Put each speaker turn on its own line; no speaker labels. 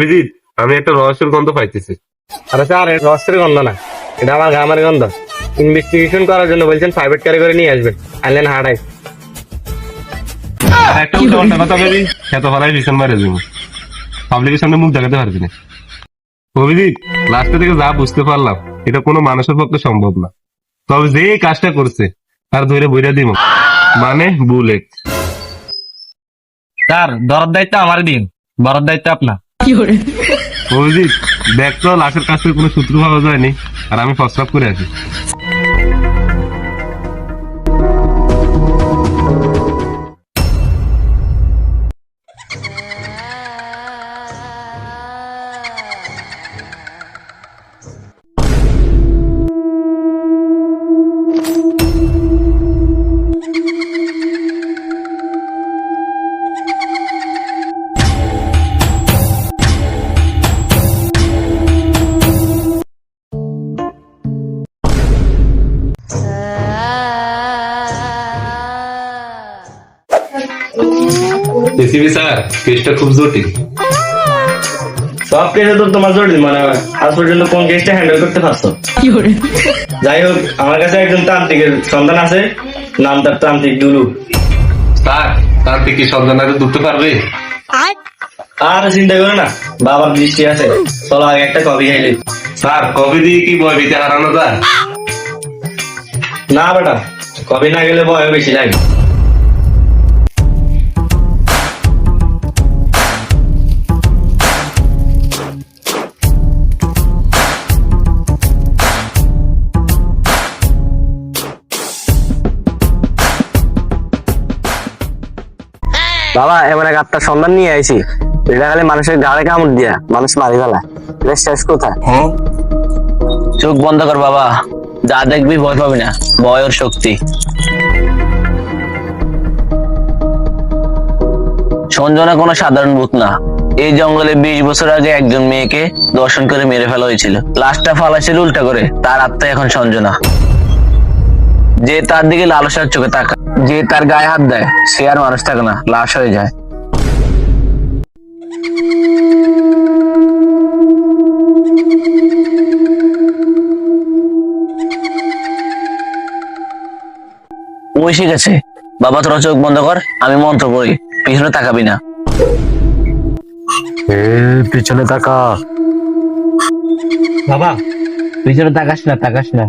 অভিজিৎ, আমি একটা রহস্যের গন্ধ পাইতেছি।
আরে স্যার, এটা রহস্যের গন্ধ না, এটা আমার ঘামের গন্ধ। ইনভেস্টিগেশন করার জন্য বলছেন প্রাইভেট কারে করে নিয়ে আসবেন, আনলেন হাড়াই।
আর একটা উল্টা কথা বলি, এত ভালাই ভীষণ মারে যাবো, পাবলিকের সামনে মুখ দেখাতে পারবি না। অভিজিৎ, লাস্টে থেকে যা বুঝতে পারলাম, এটা কোনো মানুষের পক্ষে সম্ভব না। তবে যে এই কাজটা করছে তার ধরে বইরা দিব, মানে বুলেট।
স্যার, ধরার দায়িত্ব আমার দিন, বরার দায়িত্ব আপনার।
অভিজিৎ, দেখ তো লাশের কাছ থেকে কোনো সূত্র পাওয়া যায়নি, আর আমি প্রস্রাব করে আছি। এসিবি স্যার, কেসটা খুব জটিল।
সব কেসে তো তোমার জটিল মনে হয়, আজ পর্যন্ত কোন কেসটা হ্যান্ডেল করতে পারছো? যাই হোক, আমার কাছে একজন তান্ত্রিকের সন্ধান আছে, নাম তার তান্ত্রিক দুলু।
স্যার, তার থেকে সন্ধান আগে ধরতে পারবে?
আর চিন্তা করো না, বাবার দৃষ্টি আছে। চলো আগে একটা কফি খাইলে।
স্যার, কবে দিয়ে কি বয় বিতে হারানো যায়?
না বেটা, কফি না গেলে ভয় বেশি লাগে। বাবা, এমন এক আত্মার সন্ধান নিয়ে আইছি, এটা খালি মানুষের ঘাড়ে কামড় দিয়া মানুষ মারি ফেলা। এটা শেষ কোথায়? চোখ বন্ধ কর বাবা, যা দেখবি ভয় পাবি না, ভয় ওর শক্তি। সঞ্জনা কোনো সাধারণ ভূত না। এই জঙ্গলে 20 বছর আগে একজন মেয়েকে দর্শন করে মেরে ফেলা হয়েছিল। লাশটা ফালাইছিল উল্টা করে, তার আত্মা এখন সঞ্জনা। যে তার দিকে লালসার চোখে তাকায়, যে তার গায়ে হাত দেয়, সে আর মানুষ থাকে না, লাশ হয়ে যায়। ওই শিখেছে। বাবা, তোরা চোখ বন্ধ কর, আমি মন্ত্র পড়ি, পিছনে তাকাবি না।
পিছনে তাকা।
বাবা, পিছনে তাকাস না, তাকাস না।